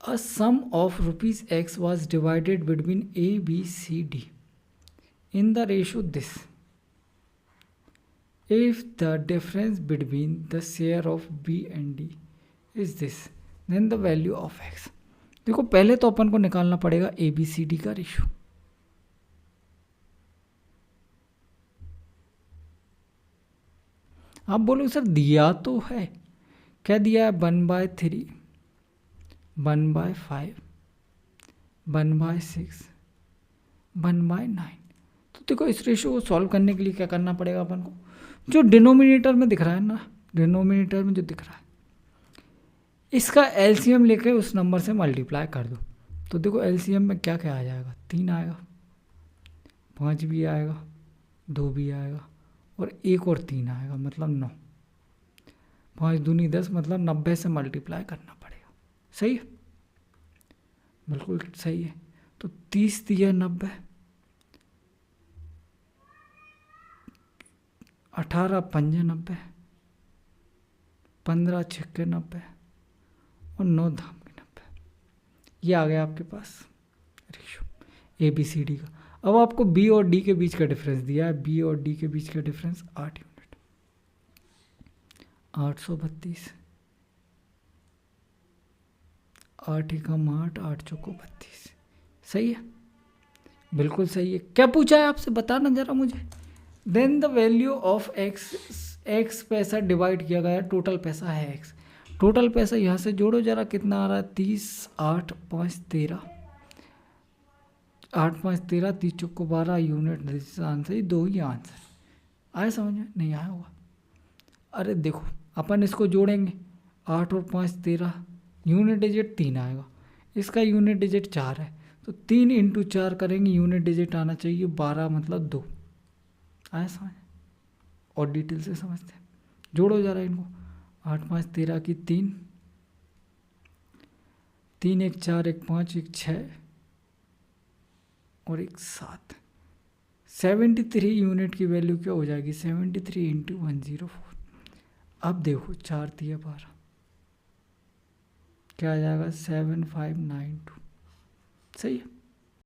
A sum of rupees X was divided between A, B, C, D in the ratio this. If the difference between the share of B and D is this, then the value of X. देखो पहले तो अपन को निकालना पड़ेगा A, B, C, D का ratio. आप बोलोगे sir दिया तो है, क्या दिया है? 1/3, 1/5, 1/6, 1/9. तो देखो इस रेशियो को सॉल्व करने के लिए क्या करना पड़ेगा अपन को? जो डिनोमिनेटर में दिख रहा है ना, डिनोमिनेटर में जो दिख रहा है, इसका एलसीएम लेके उस नंबर से मल्टीप्लाई कर दो. तो देखो एलसीएम में क्या क्या आ जाएगा? 3 आएगा, 5 भी आएगा, 2 भी आएगा और 1 और 3 आएगा, मतलब 9. 5 दूनी 10, मतलब 90 से मल्टीप्लाई करना पड़ेगा. सही है? बिल्कुल सही है. तो 30 दिया 90, 18 पंजे 90, 15 छक्के 90 और 9 धाम के 90. ये आ गया आपके पास ratio A B C D का. अब आपको बी और डी के बीच का डिफरेंस दिया है. बी और डी के बीच का डिफरेंस 8 यूनिट, 832. 8 एकम 8, 8 चौको 32. सही है? बिल्कुल सही है. क्या पूछा है आपसे, बताना जरा मुझे. Then the value of x पैसा डिवाइड किया गया है, टोटल पैसा है एक्स. टोटल पैसा यहाँ से जोड़ो जरा, कितना आ रहा है? 30, 8, 5, 13. 8, 5, 13, 30 चौको 12 यूनिट. आंसर ही 2 ही आंसर आया. समझ में नहीं आया होगा? अरे देखो अपन इसको जोड़ेंगे, 8 और 5 13, यूनिट डिजिट 3 आएगा, इसका यूनिट डिजिट 4 है, तो 3 × 4 करेंगे, यूनिट डिजिट आना चाहिए 12, मतलब 2. आया समझ? और डिटेल से समझते हैं. जोड़ो जरा इनको. 8, 5, 13 की 3, 3 1 4, 1 5, 1 6 और 1 7. 73 यूनिट की वैल्यू क्या हो जाएगी? 73 × 104. अब देखो 4 दिया 12, क्या आ जाएगा? 7592. सही है.